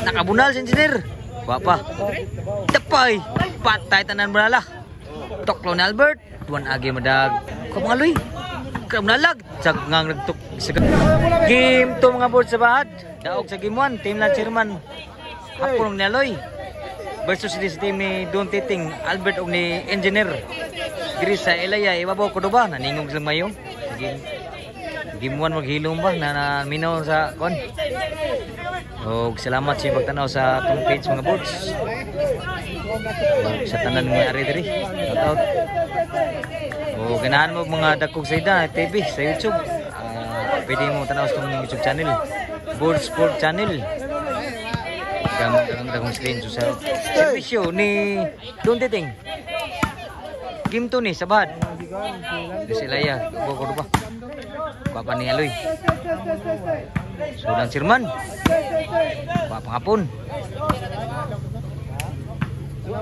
Nakabunal si engineer. Wapa. Tapay. Patay tanan bunala. Toklo ni Albert. Tuan agi madag. Kamangaloy. Kamnalag. Sagngang nagtuk. Game 2 mga board sa bahad. Daog sa game 1. Team lang chairman. Hapon ni Aloy. Versus this team ni Don Titing. Albert og ni engineer. Diri sa Elaya. Ibabaw ko ba? Naningog sa mayo. Game 1 maghilom ba na minaw sa kon. Og salamat sa pagtanaw sa atong page mga boards. Og sa tanan mga ari diri. Shoutout. O ganahan mo mga dagkog sayda TV sa YouTube. Pwede mo tanaw sa atong YouTube channel. Board Sport channel. Dagong screen sa servisyo ni Don Titing. Game 2 ni sabad. Di sila ya, ko ba? Papa ni Aloy. Sudan Sirman. Papa ngapon.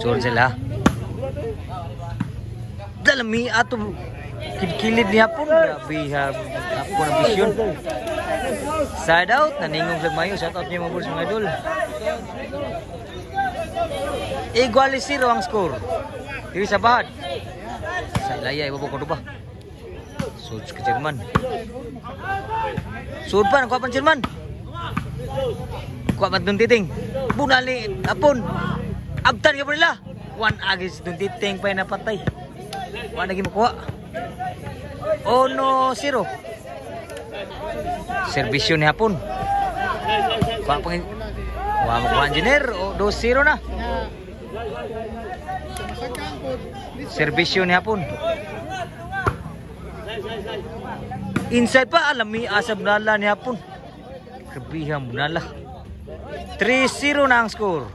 Sur sila. Dalami ato kilid ni hapon. Grabe hapon ang vision. Side out, naningong sa mayo. Shout out niyo mga boys mga idol. Igual 0 ang score. Diri sa bahad. Sa Ilaya, ibabaw ko ba? Sud ke Jerman. Sud pa, kuha pa Jerman. Kuha pa Don Titing. Bunal ni Apon. Abtan ka pa nila. 1 agis Don Titing pa napatay. Wala naging makuha. 1-0. Servisyo ni Hapon. Kuha pa makuha engineer. 2-0 na. Servisyo ni Hapon. Inside pa alami asa bunala ni Hapon. Kabihang bunala. 3-0 na ang score.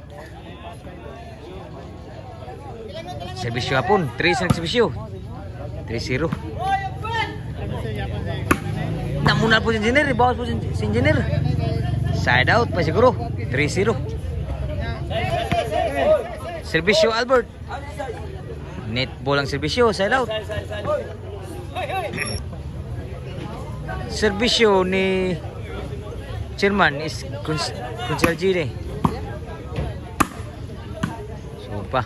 Servisyo Hapon. 3-0 servisyo. 3-0. Namunal po si engineer. Bawas po si engineer. Side out pa siguro. 3-0. Servisyo Albert. Netball ang servisyo. Side out. Servisyo ni chairman is Kunsel G. So pa.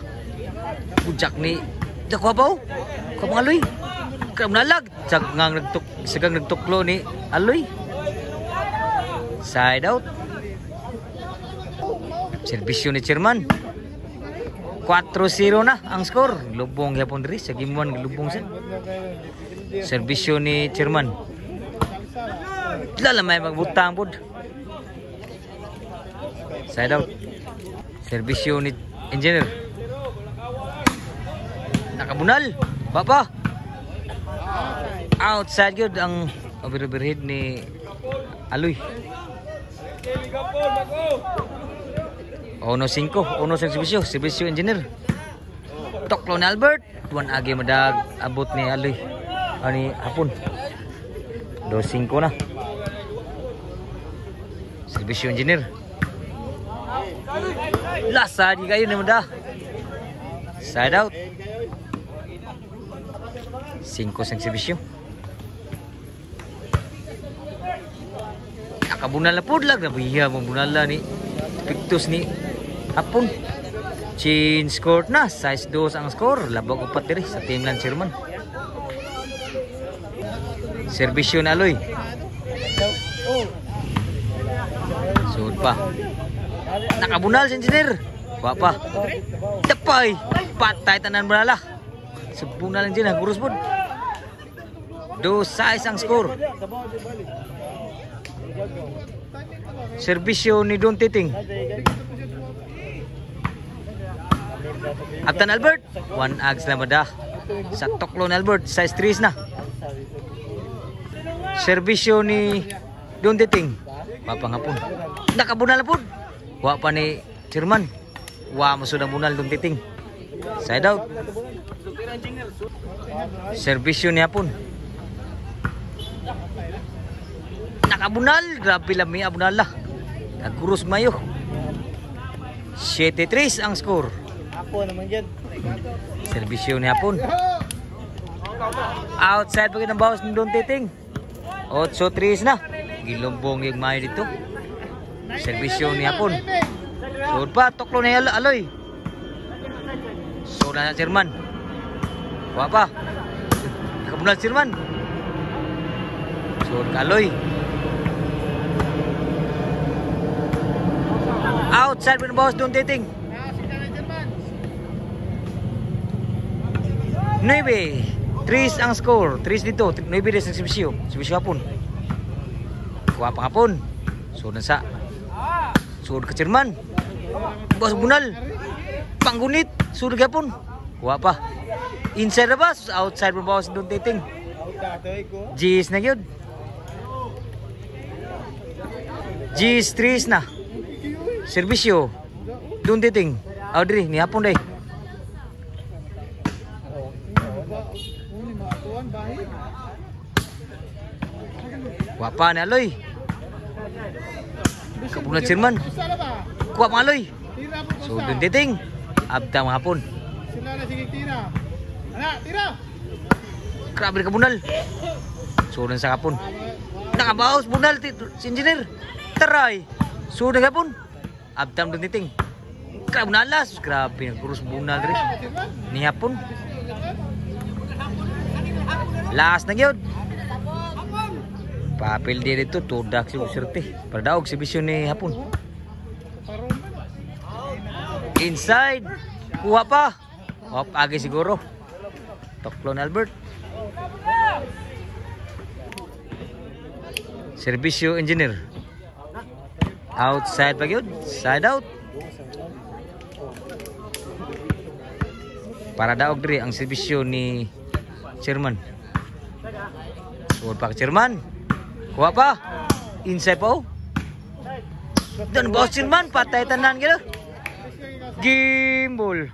Pujak ni Dakwa ba? Kamangaloy. Kamnalag. Sagang nagtuklo ni Aloy. Side out. Servisyo ni chairman. 4-0 na ang score. Lubong yapon diri sa game 1 lubong siya. Servisyo ni chairman. Lala may magbutang pod. Side out. Servisyo ni engineer. Nakabunal. Baba. Outside good ang overhead ni Aloy. 1-5. Servisyo engineer. Toklo ni Albert. Tuan agi madag abot ni Aloy. Ani Hapon. 2-5 na. Servisyo engineer. Lasa di kayo ni madah. Side out. 5 sang servisyo. Nakabunal na po lag. Nabiya mong bunala ni Pictus ni Hapon. Change score na. Size 2 ang score. Labag upat diri sa team lang chairman. Servisyo na Aloy. Sud pa. Nakabunal si engineer. Wapa. Tapay. Patay tanan bunala. Sebunal lang dyan. Gurus po. 2-6 ang score. Servisyo ni Don Titing. Abtan Albert. 1 ags na madah. Sa toklo ni Albert. Size 3 na. Servisyo ni Don Titing. Papangapon. Nakabunal na po. Wa pa ni chairman. Wa mo sudah bunal Don Titing. Side out. Servisyo ni Hapon. Nakabunal. Grabe lami abunal lah. Nagkurus mayo. 7-3 ang score. Hapon naman dyan. Servisyo ni Hapon. Outside pagin ang bawas ni Don Titing. 8-3 na. Gilumbong yung mayo dito. Servisyo ni Hapon. Sud pa, tuklo na yung aloy. Sud na Sherman. Kuha pa. Kabunal Sherman. Sud ka aloy. Outside with the boss, don't dating. 9. 3 ang score. 3 dito. 9 din sa Sibisyo. Sibisyo hapon. Kuha pa hapon. Sud na sa. Sud ka Sherman. Boss bunal. Panggunit. Sud ka hapon. Kuha pa. Inside na ba? Outside with the boss, don't dating. G's na yun. G's 3 na. Serbisyo. Don't dating. Audrey, ni hapon day. Wapa ni aloy. Kapunan Sherman. Kuha mga aloy. So don't dating. Abta mga hapon. Sila na sige tira. Anak, tira. Grabe ka bunal. So sa kapon. Nakabaos bunal si engineer. Taray. So na kapon. Abtam don't dating. Grabe nalas. Grabe nagkurus bunal rin. Ni hapon. Last na gyud. Papel dia dito tudak si Userte. Perdaog si Bisyon ni hapon. Inside. Kuha pa. Hop, agi siguro. Toklon Albert. Serbisyo engineer. Outside pa gyud. Side out. Para daog diri ang serbisyo ni Sherman. Suod pa ka Sherman. Kuha pa. Inside pa oh. Dan boss Sherman patay tanan gitu. Gimbal.